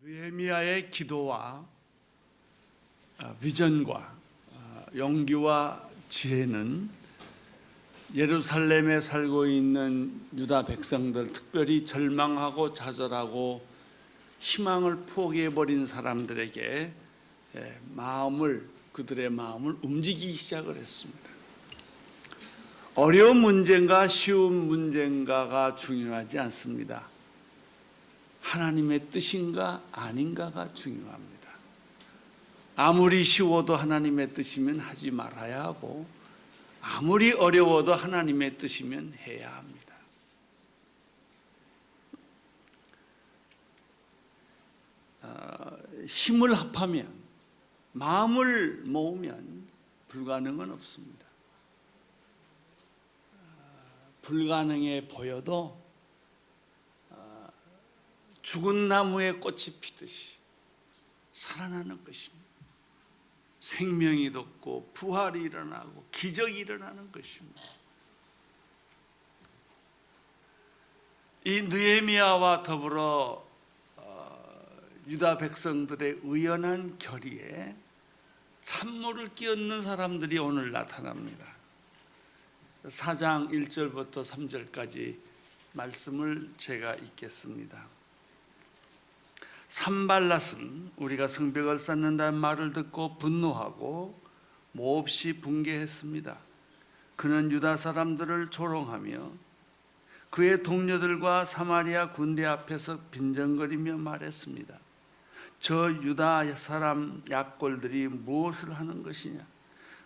느헤미야의 기도와 비전과 용기와 지혜는 예루살렘에 살고 있는 유다 백성들, 특별히 절망하고 좌절하고 희망을 포기해버린 사람들에게 그들의 마음을 움직이기 시작을 했습니다. 어려운 문제인가 쉬운 문제인가가 중요하지 않습니다. 하나님의 뜻인가 아닌가가 중요합니다. 아무리 쉬워도 하나님의 뜻이면 하지 말아야 하고, 아무리 어려워도 하나님의 뜻이면 해야 합니다. 힘을 합하면, 마음을 모으면 불가능은 없습니다. 불가능해 보여도 죽은 나무에 꽃이 피듯이 살아나는 것입니다. 생명이 돋고 부활이 일어나고 기적이 일어나는 것입니다. 이 느헤미야와 더불어 유다 백성들의 의연한 결의에 찬물을 끼얹는 사람들이 오늘 나타납니다. 4장 1절부터 3절까지 말씀을 제가 읽겠습니다. 산발랏은 우리가 성벽을 쌓는다는 말을 듣고 분노하고 몹시 붕괴했습니다. 그는 유다 사람들을 조롱하며 그의 동료들과 사마리아 군대 앞에서 빈정거리며 말했습니다. 저 유다 사람 약골들이 무엇을 하는 것이냐?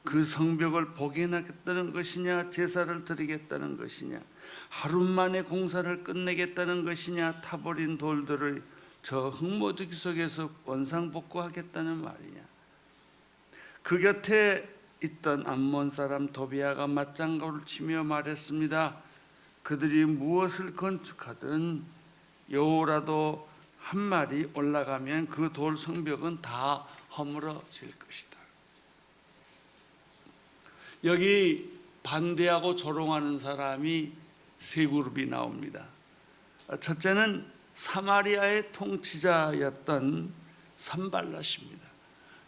그 성벽을 복원하겠다는 것이냐? 제사를 드리겠다는 것이냐? 하루 만에 공사를 끝내겠다는 것이냐? 타버린 돌들을 저 흙모두기 속에서 원상복구하겠다는 말이냐? 그 곁에 있던 암몬 사람 도비아가 맞장구를 치며 말했습니다. 그들이 무엇을 건축하든 여호라도 한 마리 올라가면 그 돌 성벽은 다 허물어질 것이다. 여기 반대하고 조롱하는 사람이 세 그룹이 나옵니다. 첫째는 사마리아의 통치자였던 산발랏입니다.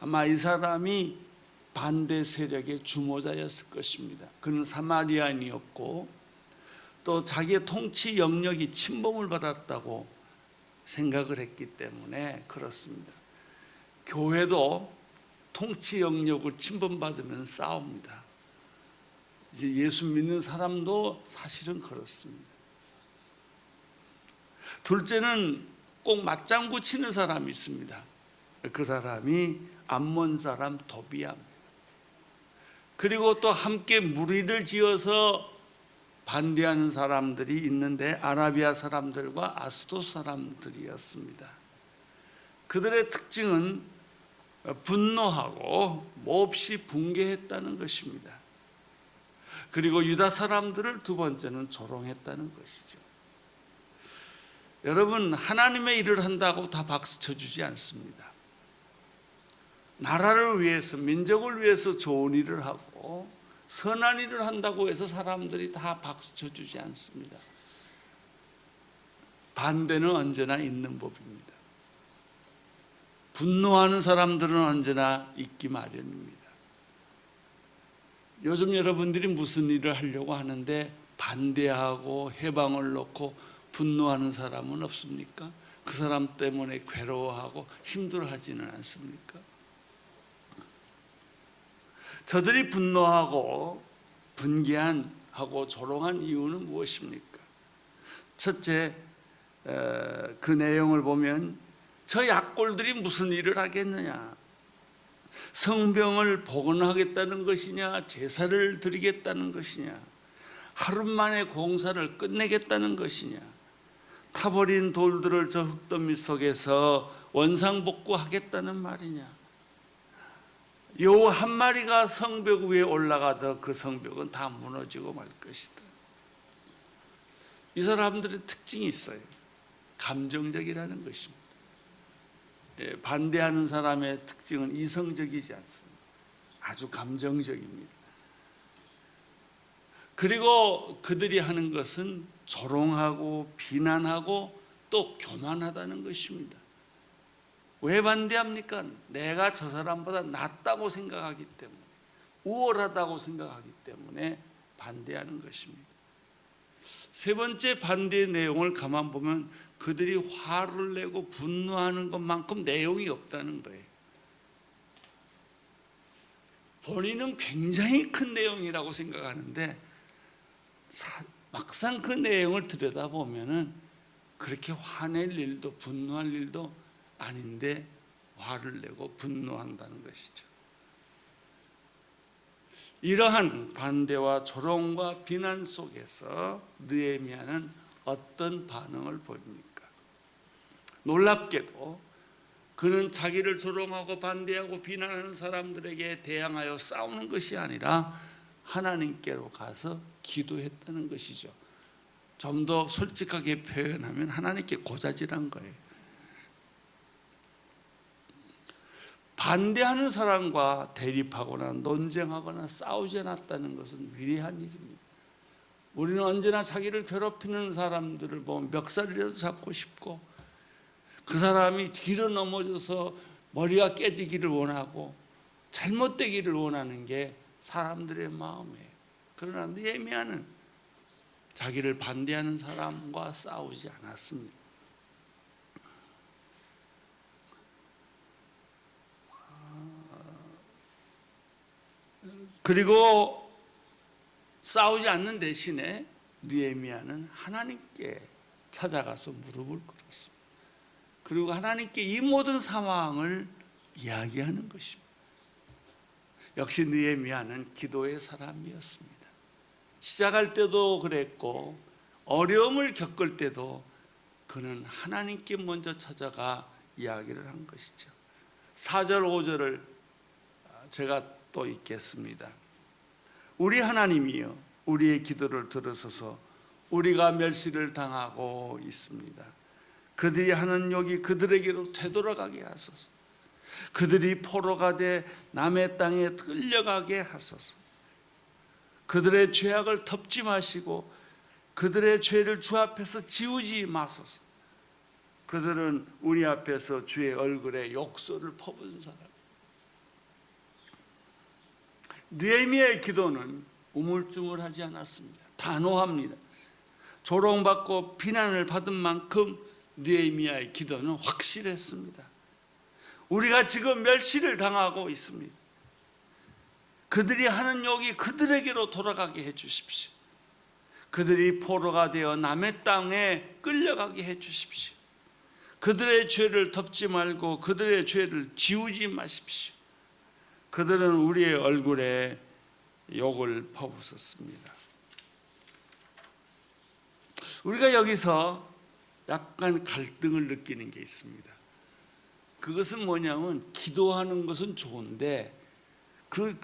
아마 이 사람이 반대 세력의 주모자였을 것입니다. 그는 사마리아인이었고 또 자기의 통치 영역이 침범을 받았다고 생각을 했기 때문에 그렇습니다. 교회도 통치 영역을 침범받으면 싸웁니다. 이제 예수 믿는 사람도 사실은 그렇습니다. 둘째는 꼭 맞장구 치는 사람이 있습니다. 그 사람이 암몬 사람 도비아입니다. 그리고 또 함께 무리를 지어서 반대하는 사람들이 있는데 아라비아 사람들과 아스돗 사람들이었습니다. 그들의 특징은 분노하고 몹시 붕괴했다는 것입니다. 그리고 유다 사람들을 두 번째는 조롱했다는 것이죠. 여러분, 하나님의 일을 한다고 다 박수 쳐주지 않습니다. 나라를 위해서, 민족을 위해서 좋은 일을 하고 선한 일을 한다고 해서 사람들이 다 박수 쳐주지 않습니다. 반대는 언제나 있는 법입니다. 분노하는 사람들은 언제나 있기 마련입니다. 요즘 여러분들이 무슨 일을 하려고 하는데 반대하고 해방을 놓고 분노하는 사람은 없습니까? 그 사람 때문에 괴로워하고 힘들어하지는 않습니까? 저들이 분노하고 분개하고 조롱한 이유는 무엇입니까? 첫째, 그 내용을 보면 저 약골들이 무슨 일을 하겠느냐? 성벽을 복원하겠다는 것이냐? 제사를 드리겠다는 것이냐? 하루 만에 공사를 끝내겠다는 것이냐? 타버린 돌들을 저 흙더미 속에서 원상복구하겠다는 말이냐? 요 한 마리가 성벽 위에 올라가도 그 성벽은 다 무너지고 말 것이다. 이 사람들의 특징이 있어요. 감정적이라는 것입니다. 반대하는 사람의 특징은 이성적이지 않습니다. 아주 감정적입니다. 그리고 그들이 하는 것은 조롱하고 비난하고 또 교만하다는 것입니다. 왜 반대합니까? 내가 저 사람보다 낫다고 생각하기 때문에, 우월하다고 생각하기 때문에 반대하는 것입니다. 세 번째 반대의 내용을 가만 보면 그들이 화를 내고 분노하는 것만큼 내용이 없다는 거예요. 본인은 굉장히 큰 내용이라고 생각하는데 막상 그 내용을 들여다보면은 그렇게 화낼 일도 분노할 일도 아닌데 화를 내고 분노한다는 것이죠. 이러한 반대와 조롱과 비난 속에서 느헤미야는 어떤 반응을 보입니까? 놀랍게도 그는 자기를 조롱하고 반대하고 비난하는 사람들에게 대항하여 싸우는 것이 아니라 하나님께로 가서 기도했다는 것이죠. 좀 더 솔직하게 표현하면 하나님께 고자질한 거예요. 반대하는 사람과 대립하거나 논쟁하거나 싸우지 않았다는 것은 위대한 일입니다. 우리는 언제나 자기를 괴롭히는 사람들을 보면 멱살이라도 잡고 싶고 그 사람이 뒤로 넘어져서 머리가 깨지기를 원하고 잘못되기를 원하는 게 사람들의 마음이에요. 그러나 느헤미야는 자기를 반대하는 사람과 싸우지 않았습니다. 그리고 싸우지 않는 대신에 느헤미야는 하나님께 찾아가서 무릎을 꿇었습니다. 그리고 하나님께 이 모든 상황을 이야기하는 것입니다. 역시 느헤미야는 기도의 사람이었습니다. 시작할 때도 그랬고 어려움을 겪을 때도 그는 하나님께 먼저 찾아가 이야기를 한 것이죠. 4절 5절을 제가 또 읽겠습니다. 우리 하나님이여 우리의 기도를 들으소서. 우리가 멸시를 당하고 있습니다. 그들이 하는 욕이 그들에게로 되돌아가게 하소서. 그들이 포로가 돼 남의 땅에 끌려가게 하소서. 그들의 죄악을 덮지 마시고 그들의 죄를 주 앞에서 지우지 마소서. 그들은 우리 앞에서 주의 얼굴에 욕설을 퍼부은 사람. 느헤미야의 기도는 우물쭈물하지 않았습니다. 단호합니다. 조롱받고 비난을 받은 만큼 느헤미야의 기도는 확실했습니다. 우리가 지금 멸시를 당하고 있습니다. 그들이 하는 욕이 그들에게로 돌아가게 해 주십시오. 그들이 포로가 되어 남의 땅에 끌려가게 해 주십시오. 그들의 죄를 덮지 말고 그들의 죄를 지우지 마십시오. 그들은 우리의 얼굴에 욕을 퍼붓었습니다. 우리가 여기서 약간 갈등을 느끼는 게 있습니다. 그것은 뭐냐면 기도하는 것은 좋은데 그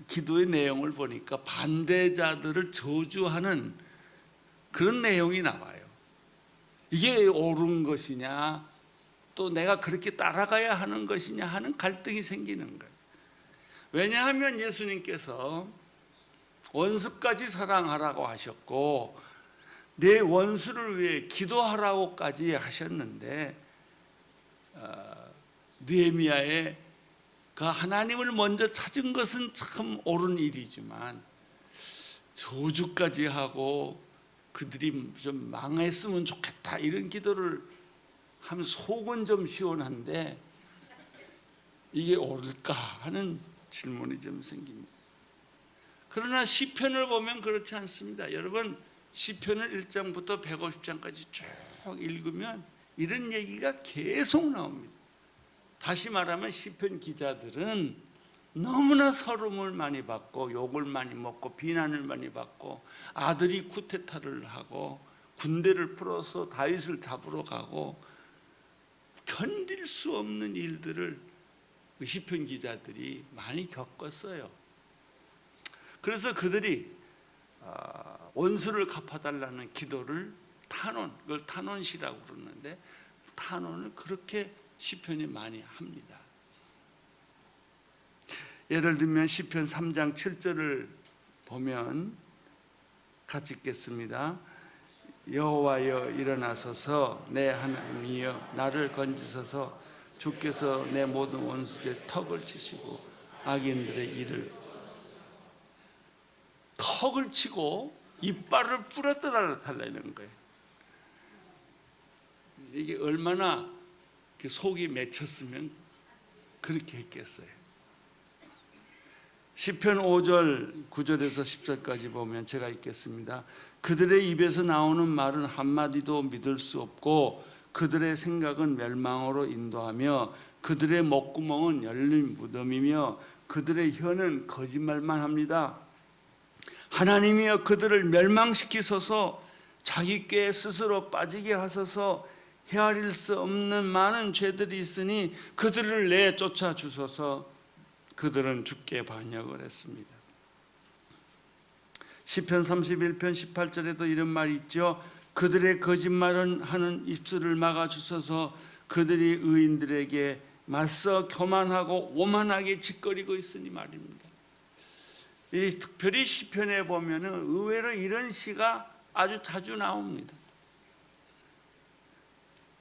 기도의 내용을 보니까 반대자들을 저주하는 그런 내용이 나와요. 이게 옳은 것이냐 또 내가 그렇게 따라가야 하는 것이냐 하는 갈등이 생기는 거예요. 왜냐하면 예수님께서 원수까지 사랑하라고 하셨고 내 원수를 위해 기도하라고까지 하셨는데 느헤미야의 그 하나님을 먼저 찾은 것은 참 옳은 일이지만 저주까지 하고 그들이 좀 망했으면 좋겠다 이런 기도를 하면 속은 좀 시원한데 이게 옳을까 하는 질문이 좀 생깁니다. 그러나 시편을 보면 그렇지 않습니다. 여러분 시편을 1장부터 150장까지 쭉 읽으면 이런 얘기가 계속 나옵니다. 다시 말하면 시편 기자들은 너무나 서름을 많이 받고 욕을 많이 먹고 비난을 많이 받고 아들이 쿠데타를 하고 군대를 풀어서 다윗을 잡으러 가고 견딜 수 없는 일들을 시편 기자들이 많이 겪었어요. 그래서 그들이 원수를 갚아달라는 기도를 탄원, 그걸 탄원시라고 그러는데 탄원을 그렇게 시편이 많이 합니다. 예를 들면 시편 3장 7절을 보면 같이 읽겠습니다. 여호와여 일어나소서 내 하나님이여 나를 건지소서 주께서 내 모든 원수의 턱을 치시고 악인들의 일을 턱을 치고 이빨을 부러뜨리라는 거예요. 이게 얼마나 속이 맺혔으면 그렇게 했겠어요. 시편 5절 9절에서 10절까지 보면 제가 읽겠습니다. 그들의 입에서 나오는 말은 한마디도 믿을 수 없고 그들의 생각은 멸망으로 인도하며 그들의 목구멍은 열린 무덤이며 그들의 혀는 거짓말만 합니다. 하나님이여 그들을 멸망시키소서 자기 꾀에 스스로 빠지게 하소서 헤아릴 수 없는 많은 죄들이 있으니 그들을 내쫓아 주소서. 그들은 주께 반역을 했습니다. 시편 31편 18절에도 이런 말이 있죠. 그들의 거짓말은 하는 입술을 막아 주소서. 그들이 의인들에게 맞서 교만하고 오만하게 짓거리고 있으니 말입니다. 이 특별히 시편에 보면은 의외로 이런 시가 아주 자주 나옵니다.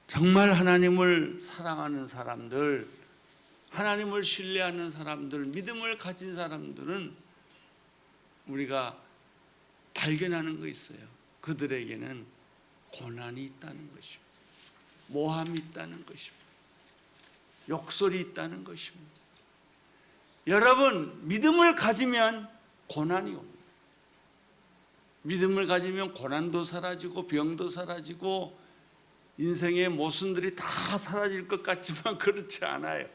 정말 하나님을 사랑하는 사람들, 하나님을 신뢰하는 사람들, 믿음을 가진 사람들은 우리가 발견하는 거 있어요. 그들에게는 고난이 있다는 것입니다. 모함이 있다는 것입니다. 욕설이 있다는 것입니다. 여러분, 믿음을 가지면 고난이 옵니다. 믿음을 가지면 고난도 사라지고 병도 사라지고 인생의 모순들이 다 사라질 것 같지만 그렇지 않아요.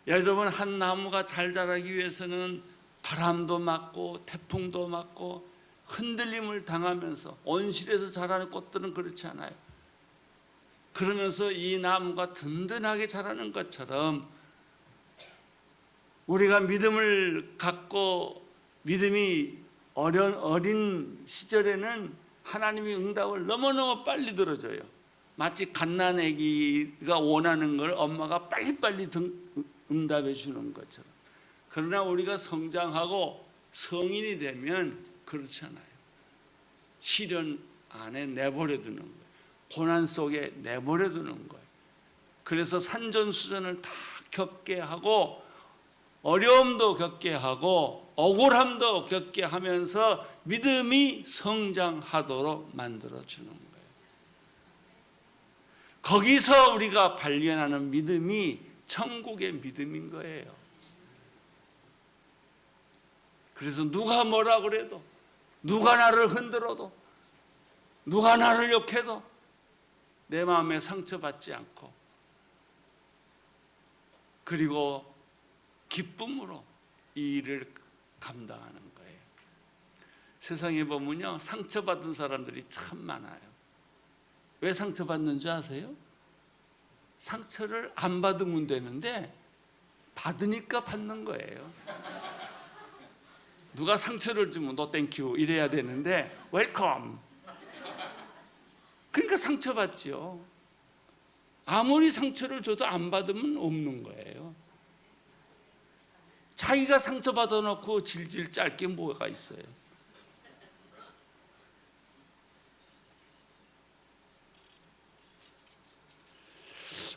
여러분, 한 나무가 잘 자라기 위해서는 바람도 맞고 태풍도 맞고 흔들림을 당하면서 온실에서 자라는 꽃들은 그렇지 않아요. 그러면서 이 나무가 든든하게 자라는 것처럼 우리가 믿음을 갖고 믿음이 어린 시절에는 하나님이 응답을 너무너무 빨리 들어줘요. 마치 갓난아기가 원하는 걸 엄마가 빨리빨리 응답해 주는 것처럼. 그러나 우리가 성장하고 성인이 되면 그렇지 않아요. 시련 안에 내버려 두는 거예요. 고난 속에 내버려 두는 거예요. 그래서 산전수전을 다 겪게 하고 어려움도 겪게 하고 억울함도 겪게 하면서 믿음이 성장하도록 만들어주는 거예요. 거기서 우리가 발견하는 믿음이 천국의 믿음인 거예요. 그래서 누가 뭐라 그래도, 누가 나를 흔들어도, 누가 나를 욕해도 내 마음에 상처받지 않고, 그리고 기쁨으로 이 일을 감당하는 거예요. 세상에 보면요, 상처받은 사람들이 참 많아요. 왜 상처받는 줄 아세요? 상처를 안 받으면 되는데 받으니까 받는 거예요. 누가 상처를 주면 노 땡큐 이래야 되는데 웰컴. 그러니까 상처받지요. 아무리 상처를 줘도 안 받으면 없는 거예요. 자기가 상처받아 놓고 질질 짤 게 뭐가 있어요.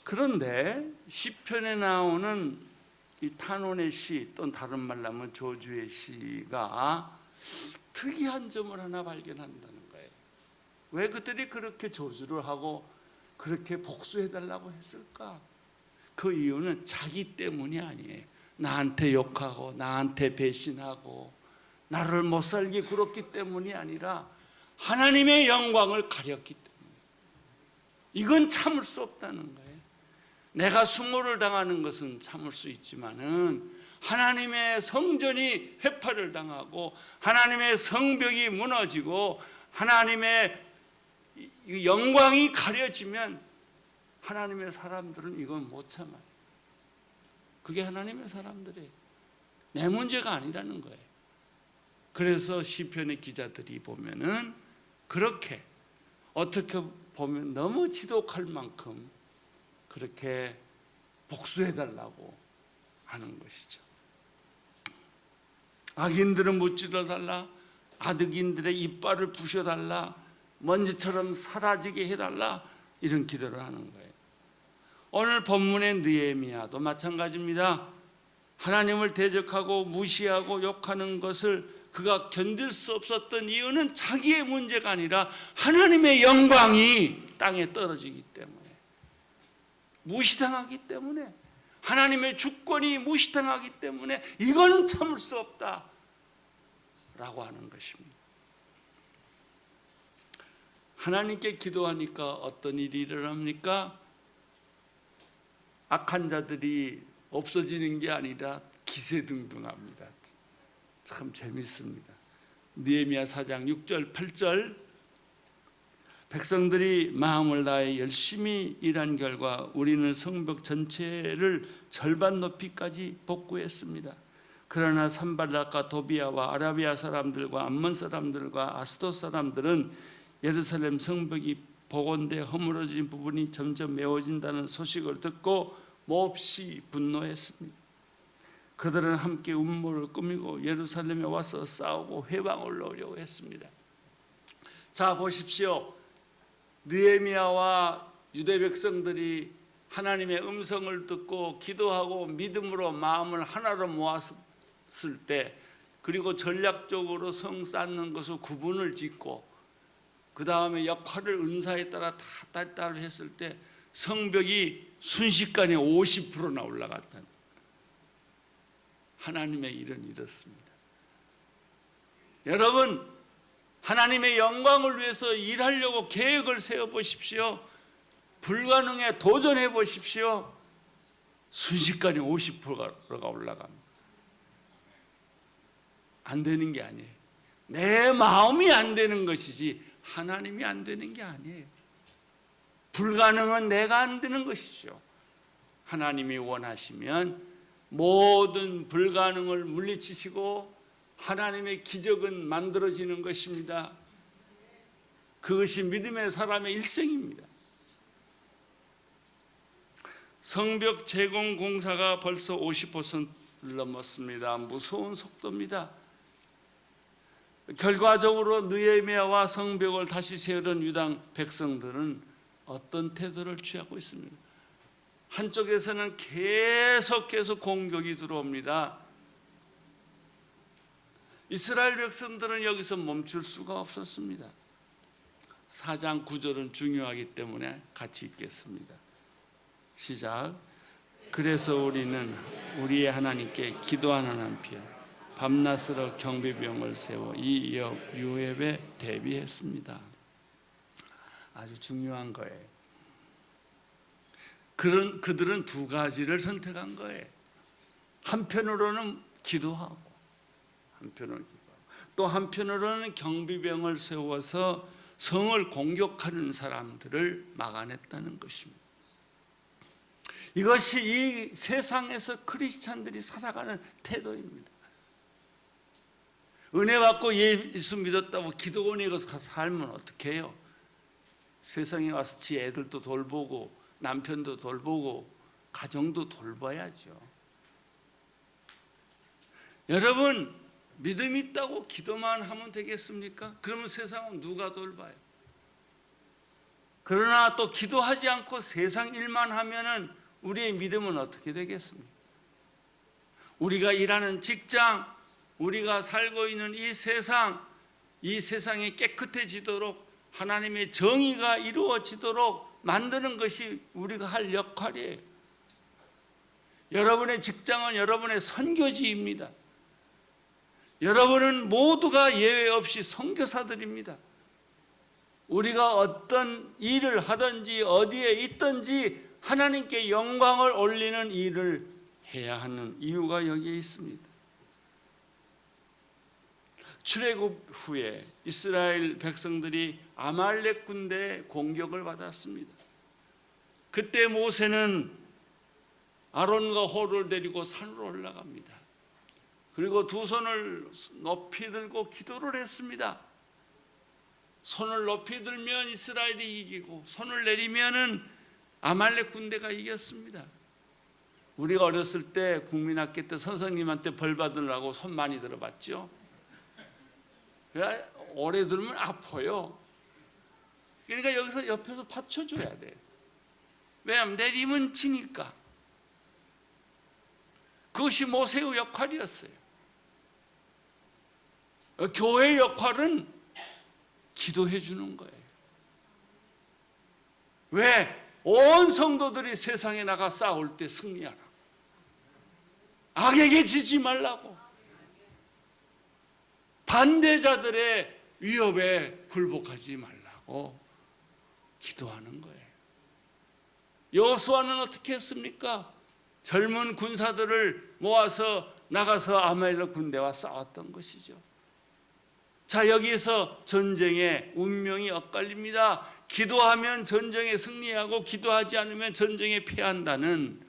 그런데 시편에 나오는 이 탄원의 시, 또는 다른 말로 하면 저주의 시가 특이한 점을 하나 발견한다는 거예요. 왜 그들이 그렇게 저주를 하고 그렇게 복수해달라고 했을까? 그 이유는 자기 때문이 아니에요. 나한테 욕하고 나한테 배신하고 나를 못 살게 굴었기 때문이 아니라 하나님의 영광을 가렸기 때문에. 이건 참을 수 없다는 거예요. 내가 수모를 당하는 것은 참을 수 있지만은 하나님의 성전이 회파를 당하고 하나님의 성벽이 무너지고 하나님의 영광이 가려지면 하나님의 사람들은 이건 못 참아요. 그게 하나님의 사람들이에요. 내 문제가 아니라는 거예요. 그래서 시편의 기자들이 보면은 그렇게 어떻게 보면 너무 지독할 만큼 그렇게 복수해달라고 하는 것이죠. 악인들은 무찌러달라, 아득인들의 이빨을 부셔달라, 먼지처럼 사라지게 해달라, 이런 기도를 하는 거예요. 오늘 본문의 느헤미야도 마찬가지입니다. 하나님을 대적하고 무시하고 욕하는 것을 그가 견딜 수 없었던 이유는 자기의 문제가 아니라 하나님의 영광이 땅에 떨어지기 때문에, 무시당하기 때문에, 하나님의 주권이 무시당하기 때문에 이거는 참을 수 없다 라고 하는 것입니다. 하나님께 기도하니까 어떤 일이 일어납니까? 악한 자들이 없어지는 게 아니라 기세등등합니다. 참 재밌습니다. 느헤미야 4장 6절 8절, 백성들이 마음을 다해 열심히 일한 결과 우리는 성벽 전체를 절반 높이까지 복구했습니다. 그러나 산발락과 도비아와 아라비아 사람들과 암몬 사람들과 아스돗 사람들은 예루살렘 성벽이 복원돼 허물어진 부분이 점점 메워진다는 소식을 듣고 몹시 분노했습니다. 그들은 함께 음모를 꾸미고 예루살렘에 와서 싸우고 회방을 놓으려고 했습니다. 자, 보십시오. 느헤미야와 유대 백성들이 하나님의 음성을 듣고 기도하고 믿음으로 마음을 하나로 모았을 때, 그리고 전략적으로 성 쌓는 것을 구분을 짓고 그 다음에 역할을 은사에 따라 다 딸딸 했을 때 성벽이 순식간에 50%나 올라갔다. 하나님의 일은 이렇습니다. 여러분, 하나님의 영광을 위해서 일하려고 계획을 세워보십시오. 불가능에 도전해 보십시오. 순식간에 50%가 올라갑니다. 안 되는 게 아니에요. 내 마음이 안 되는 것이지 하나님이 안 되는 게 아니에요. 불가능은 내가 안 되는 것이죠. 하나님이 원하시면 모든 불가능을 물리치시고 하나님의 기적은 만들어지는 것입니다. 그것이 믿음의 사람의 일생입니다. 성벽 재건 공사가 벌써 50%를 넘었습니다. 무서운 속도입니다. 결과적으로 느헤미야와 성벽을 다시 세우던 유다 백성들은 어떤 태도를 취하고 있습니다. 한쪽에서는 계속 공격이 들어옵니다. 이스라엘 백성들은 여기서 멈출 수가 없었습니다. 4장 9절은 중요하기 때문에 같이 읽겠습니다. 시작. 그래서 우리는 우리의 하나님께 기도하는 한편 밤낮으로 경비병을 세워 이 유협에 대비했습니다. 아주 중요한 거예요. 그들은 두 가지를 선택한 거예요. 한편으로는 기도하고, 또 한편으로는 경비병을 세워서 성을 공격하는 사람들을 막아냈다는 것입니다. 이것이 이 세상에서 크리스찬들이 살아가는 태도입니다. 은혜 받고 예수 믿었다고 기도원에 가서 살면 어떻게 해요? 세상에 와서 지 애들도 돌보고 남편도 돌보고 가정도 돌봐야죠. 여러분, 믿음 있다고 기도만 하면 되겠습니까? 그러면 세상은 누가 돌봐요? 그러나 또 기도하지 않고 세상 일만 하면은 우리의 믿음은 어떻게 되겠습니까? 우리가 일하는 직장, 우리가 살고 있는 이 세상이 깨끗해지도록 하나님의 정의가 이루어지도록 만드는 것이 우리가 할 역할이에요. 여러분의 직장은 여러분의 선교지입니다. 여러분은 모두가 예외 없이 선교사들입니다. 우리가 어떤 일을 하든지 어디에 있든지 하나님께 영광을 올리는 일을 해야 하는 이유가 여기에 있습니다. 출애굽 후에 이스라엘 백성들이 아말렉 군대의 공격을 받았습니다. 그때 모세는 아론과 호를 데리고 산으로 올라갑니다. 그리고 두 손을 높이 들고 기도를 했습니다. 손을 높이 들면 이스라엘이 이기고 손을 내리면은 아말렉 군대가 이겼습니다. 우리가 어렸을 때 국민학교 때 선생님한테 벌 받으려고 손 많이 들어봤죠. 오래 들면 아파요. 그러니까 여기서 옆에서 받쳐줘야 돼요. 왜냐하면 내리면 지니까. 그것이 모세의 역할이었어요. 교회의 역할은 기도해 주는 거예요. 왜? 온 성도들이 세상에 나가 싸울 때 승리하라. 악에게 지지 말라고. 반대자들의 위협에 굴복하지 말라고 기도하는 거예요. 여호수아는 어떻게 했습니까? 젊은 군사들을 모아서 나가서 아말렉 군대와 싸웠던 것이죠. 자, 여기에서 전쟁의 운명이 엇갈립니다. 기도하면 전쟁에 승리하고 기도하지 않으면 전쟁에 패한다는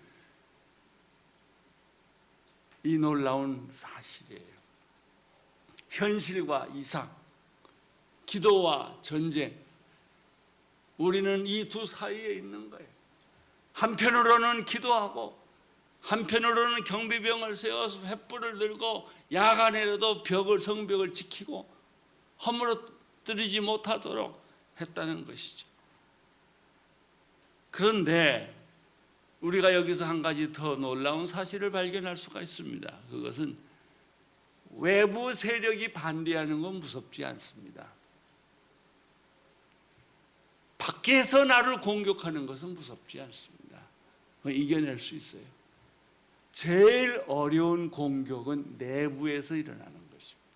이 놀라운 사실이에요. 현실과 이상, 기도와 전쟁, 우리는 이 두 사이에 있는 거예요. 한편으로는 기도하고 한편으로는 경비병을 세워서 횃불을 들고 야간에라도 성벽을 지키고 허물어뜨리지 못하도록 했다는 것이죠. 그런데 우리가 여기서 한 가지 더 놀라운 사실을 발견할 수가 있습니다. 그것은 외부 세력이 반대하는 건 무섭지 않습니다. 밖에서 나를 공격하는 것은 무섭지 않습니다. 이겨낼 수 있어요. 제일 어려운 공격은 내부에서 일어나는 것입니다.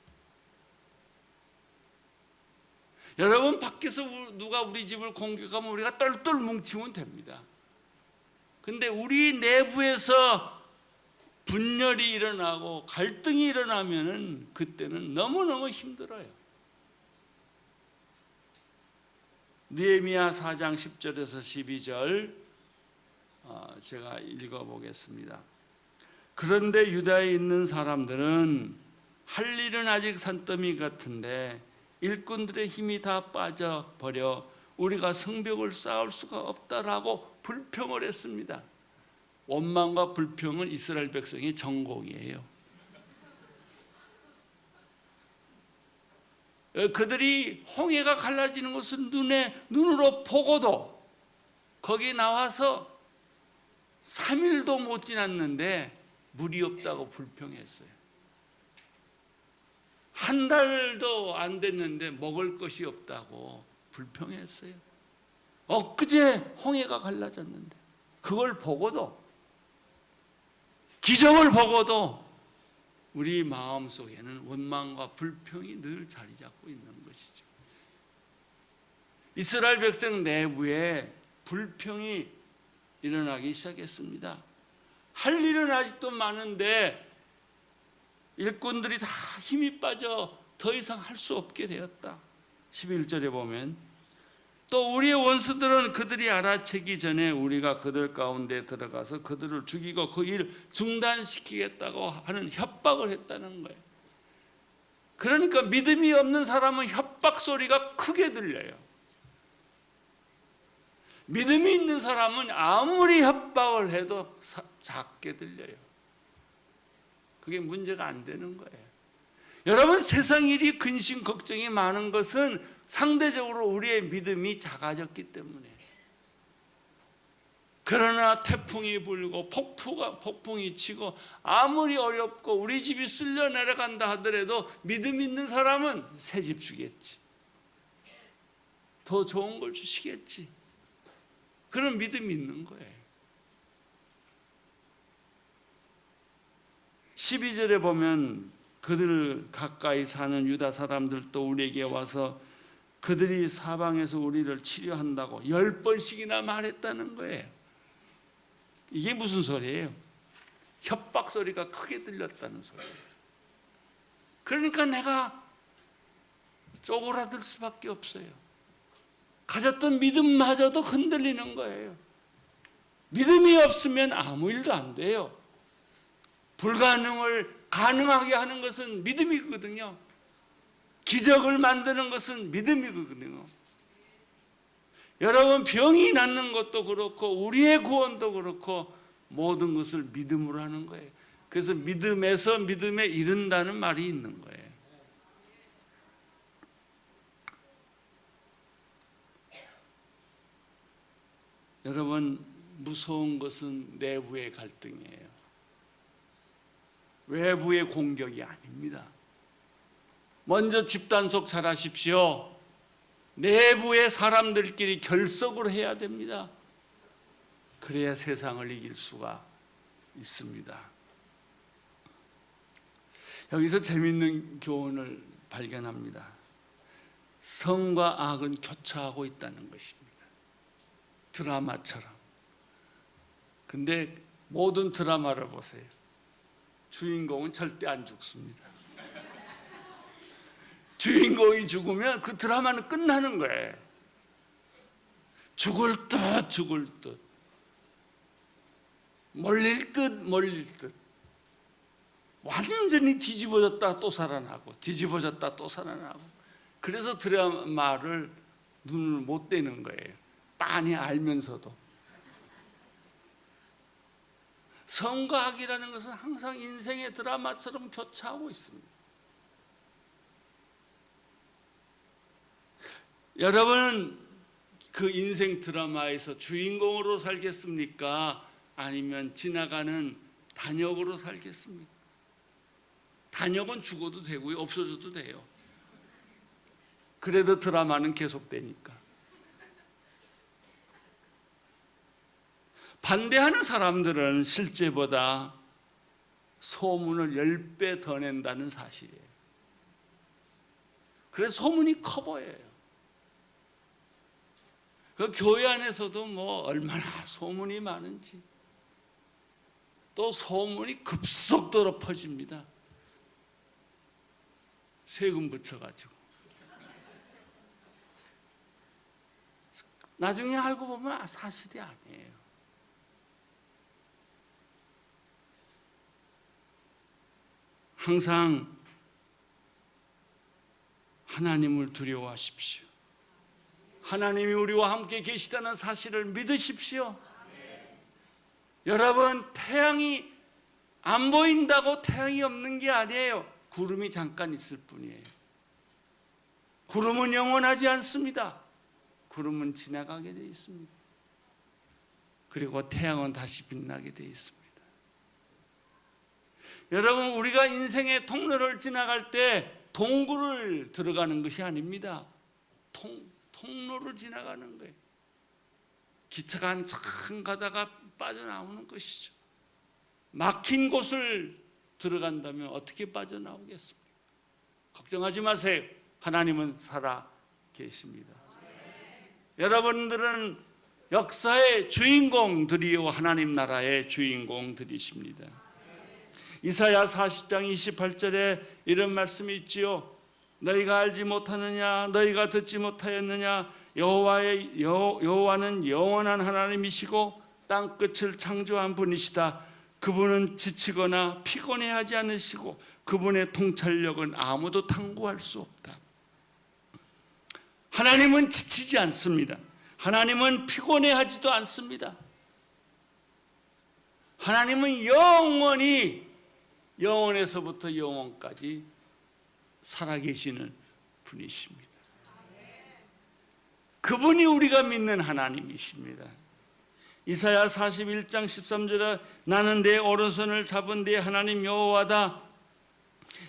여러분, 밖에서 누가 우리 집을 공격하면 우리가 똘똘 뭉치면 됩니다. 근데 우리 내부에서 분열이 일어나고 갈등이 일어나면은 그때는 너무너무 힘들어요. 느헤미야 4장 10절에서 12절 제가 읽어보겠습니다. 그런데 유다에 있는 사람들은 할 일은 아직 산더미 같은데 일꾼들의 힘이 다 빠져버려 우리가 성벽을 쌓을 수가 없다라고 불평을 했습니다. 원망과 불평은 이스라엘 백성의 전공이에요. 그들이 홍해가 갈라지는 것을 눈으로 보고도 거기 나와서 3일도 못 지났는데 물이 없다고 불평했어요. 한 달도 안 됐는데 먹을 것이 없다고 불평했어요. 엊그제 홍해가 갈라졌는데 그걸 보고도, 기적을 보고도 우리 마음속에는 원망과 불평이 늘 자리 잡고 있는 것이죠. 이스라엘 백성 내부에 불평이 일어나기 시작했습니다. 할 일은 아직도 많은데 일꾼들이 다 힘이 빠져 더 이상 할 수 없게 되었다. 11절에 보면 또 우리의 원수들은 그들이 알아채기 전에 우리가 그들 가운데 들어가서 그들을 죽이고 그 일을 중단시키겠다고 하는 협박을 했다는 거예요. 그러니까 믿음이 없는 사람은 협박 소리가 크게 들려요. 믿음이 있는 사람은 아무리 협박을 해도 작게 들려요. 그게 문제가 안 되는 거예요. 여러분, 세상 일이 근심 걱정이 많은 것은 상대적으로 우리의 믿음이 작아졌기 때문에. 그러나 태풍이 불고 폭풍이 치고 아무리 어렵고 우리 집이 쓸려 내려간다 하더라도 믿음 있는 사람은 새 집 주겠지, 더 좋은 걸 주시겠지, 그런 믿음이 있는 거예요. 12절에 보면 그들 가까이 사는 유다 사람들도 우리에게 와서 그들이 사방에서 우리를 치료한다고 10번씩이나 말했다는 거예요. 이게 무슨 소리예요? 협박 소리가 크게 들렸다는 소리예요. 그러니까 내가 쪼그라들 수밖에 없어요. 가졌던 믿음마저도 흔들리는 거예요. 믿음이 없으면 아무 일도 안 돼요. 불가능을 가능하게 하는 것은 믿음이거든요. 기적을 만드는 것은 믿음이거든요. 여러분, 병이 낫는 것도 그렇고 우리의 구원도 그렇고 모든 것을 믿음으로 하는 거예요. 그래서 믿음에서 믿음에 이른다는 말이 있는 거예요. 여러분, 무서운 것은 내부의 갈등이에요. 외부의 공격이 아닙니다. 먼저 집단 속 잘하십시오. 내부의 사람들끼리 결속을 해야 됩니다. 그래야 세상을 이길 수가 있습니다. 여기서 재미있는 교훈을 발견합니다. 성과 악은 교차하고 있다는 것입니다. 드라마처럼. 근데 모든 드라마를 보세요. 주인공은 절대 안 죽습니다. 주인공이 죽으면 그 드라마는 끝나는 거예요. 죽을 듯 죽을 듯, 몰릴 듯 몰릴 듯, 완전히 뒤집어졌다 또 살아나고 뒤집어졌다 또 살아나고. 그래서 드라마를 눈을 못 떼는 거예요. 빤히 알면서도. 성과 악이라는 것은 항상 인생의 드라마처럼 교차하고 있습니다. 여러분은 그 인생 드라마에서 주인공으로 살겠습니까? 아니면 지나가는 단역으로 살겠습니까? 단역은 죽어도 되고요, 없어져도 돼요. 그래도 드라마는 계속되니까. 반대하는 사람들은 실제보다 소문을 10배 더 낸다는 사실이에요. 그래서 소문이 커 보여요. 그 교회 안에서도 뭐 얼마나 소문이 많은지, 또 소문이 급속도로 퍼집니다. 세금 붙여가지고. 나중에 알고 보면 사실이 아니에요. 항상 하나님을 두려워하십시오. 하나님이 우리와 함께 계시다는 사실을 믿으십시오. 여러분, 태양이 안 보인다고 태양이 없는 게 아니에요. 구름이 잠깐 있을 뿐이에요. 구름은 영원하지 않습니다. 구름은 지나가게 되어 있습니다. 그리고 태양은 다시 빛나게 되어 있습니다. 여러분, 우리가 인생의 통로를 지나갈 때 동굴을 들어가는 것이 아닙니다. 통로를 지나가는 거예요. 기차가 한참 가다가 빠져나오는 것이죠. 막힌 곳을 들어간다면 어떻게 빠져나오겠습니까? 걱정하지 마세요. 하나님은 살아 계십니다. 여러분들은 역사의 주인공들이요 하나님 나라의 주인공들이십니다. 이사야 40장 28절에 이런 말씀이 있지요. 너희가 알지 못하느냐, 너희가 듣지 못하였느냐, 여호와는 영원한 하나님이시고 땅 끝을 창조한 분이시다. 그분은 지치거나 피곤해하지 않으시고 그분의 통찰력은 아무도 탐구할 수 없다. 하나님은 지치지 않습니다. 하나님은 피곤해하지도 않습니다. 하나님은 영원에서부터 영원까지 살아계시는 분이십니다. 그분이 우리가 믿는 하나님이십니다. 이사야 41장 13절에 나는 내 오른손을 잡은 내 하나님 여호와다.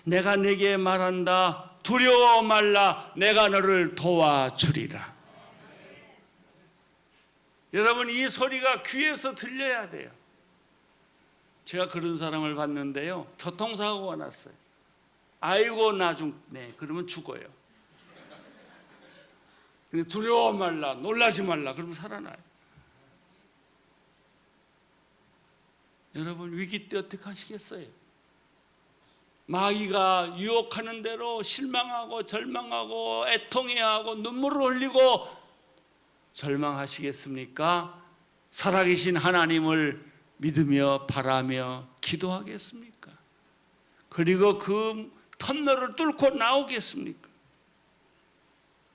내가 네게 말한다. 두려워 말라. 내가 너를 도와주리라. 여러분, 이 소리가 귀에서 들려야 돼요. 제가 그런 사람을 봤는데요. 교통사고가 났어요. 아이고 나중에 그러면 죽어요. 근데 두려워 말라, 놀라지 말라 그러면 살아나요. 여러분, 위기 때 어떻게 하시겠어요? 마귀가 유혹하는 대로 실망하고 절망하고 애통해하고 눈물을 흘리고 절망하시겠습니까? 살아계신 하나님을 믿으며 바라며 기도하겠습니까? 그리고 그 터널을 뚫고 나오겠습니까?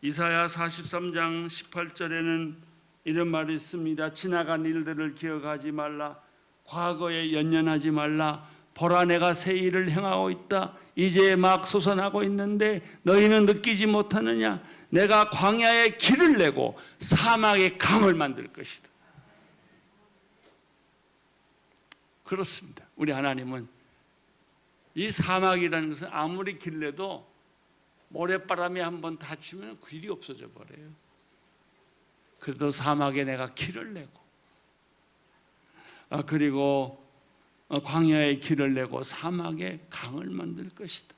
이사야 43장 18절에는 이런 말이 있습니다. 지나간 일들을 기억하지 말라. 과거에 연연하지 말라. 보라, 내가 새 일을 행하고 있다. 이제 막 솟아나고 있는데 너희는 느끼지 못하느냐? 내가 광야에 길을 내고 사막에 강을 만들 것이다. 그렇습니다. 우리 하나님은 이 사막이라는 것은 아무리 길래도 모래바람이 한번 닫히면 길이 없어져 버려요. 그래도 사막에 내가 길을 내고, 그리고 광야에 길을 내고 사막에 강을 만들 것이다.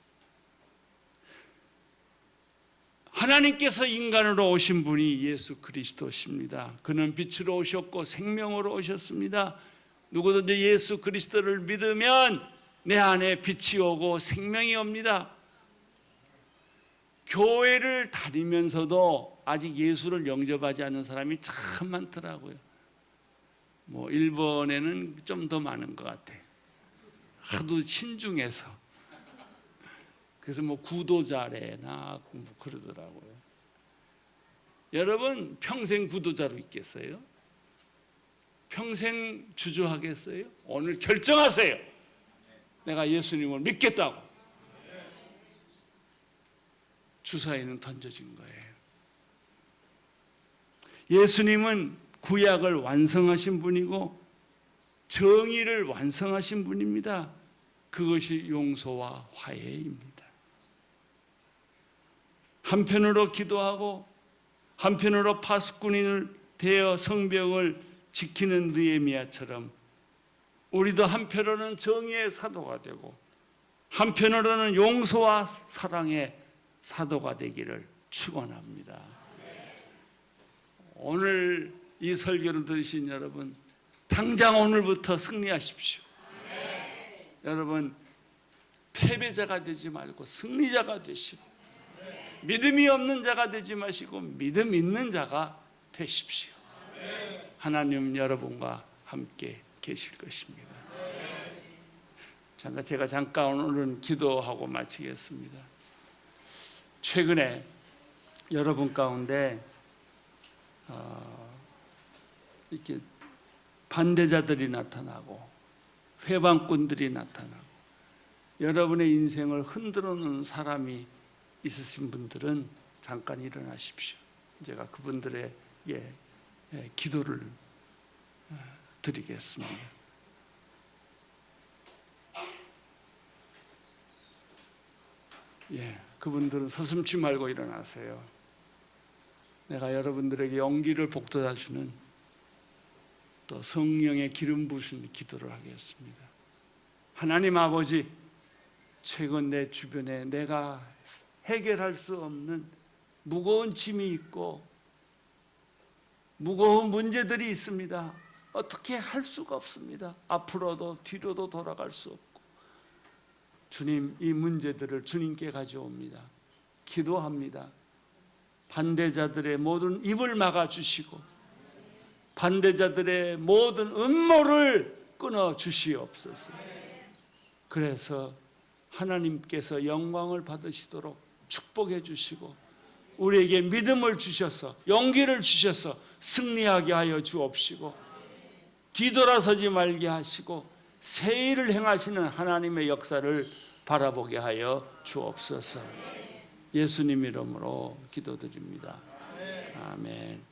하나님께서 인간으로 오신 분이 예수 그리스도십니다. 그는 빛으로 오셨고 생명으로 오셨습니다. 누구든지 예수 그리스도를 믿으면 내 안에 빛이 오고 생명이 옵니다. 교회를 다니면서도 아직 예수를 영접하지 않는 사람이 참 많더라고요. 뭐 일본에는 좀 더 많은 것 같아요. 하도 신중해서. 그래서 뭐 구도자래나 뭐 그러더라고요. 여러분 평생 구도자로 있겠어요? 평생 주저하겠어요? 오늘 결정하세요. 내가 예수님을 믿겠다고. 주사위는 던져진 거예요. 예수님은 구약을 완성하신 분이고 정의를 완성하신 분입니다. 그것이 용서와 화해입니다. 한편으로 기도하고 한편으로 파수꾼을 되어 성벽을 지키는 느헤미야처럼 우리도 한편으로는 정의의 사도가 되고 한편으로는 용서와 사랑의 사도가 되기를 축원합니다. 오늘 이 설교를 들으신 여러분, 당장 오늘부터 승리하십시오. 여러분 패배자가 되지 말고 승리자가 되시고, 믿음이 없는 자가 되지 마시고 믿음 있는 자가 되십시오. 하나님 여러분과 함께 계실 것입니다. 제가 잠깐 오늘은 기도하고 마치겠습니다. 최근에 여러분 가운데 이렇게 반대자들이 나타나고 회방꾼들이 나타나고 여러분의 인생을 흔들어 놓는 사람이 있으신 분들은 잠깐 일어나십시오. 제가 그분들에게 기도를 드리겠습니다. 그분들은 서슴지 말고 일어나세요. 내가 여러분들에게 용기를 북돋아 주는 또 성령의 기름 부으신 기도를 하겠습니다. 하나님 아버지, 최근 내 주변에 내가 해결할 수 없는 무거운 짐이 있고 무거운 문제들이 있습니다. 어떻게 할 수가 없습니다. 앞으로도 뒤로도 돌아갈 수 없고, 주님, 이 문제들을 주님께 가져옵니다. 기도합니다. 반대자들의 모든 입을 막아주시고 반대자들의 모든 음모를 끊어 주시옵소서. 그래서 하나님께서 영광을 받으시도록 축복해 주시고 우리에게 믿음을 주셔서 용기를 주셔서 승리하게 하여 주옵시고 뒤돌아서지 말게 하시고 새 일을 행하시는 하나님의 역사를 바라보게 하여 주옵소서. 예수님 이름으로 기도드립니다. 아멘.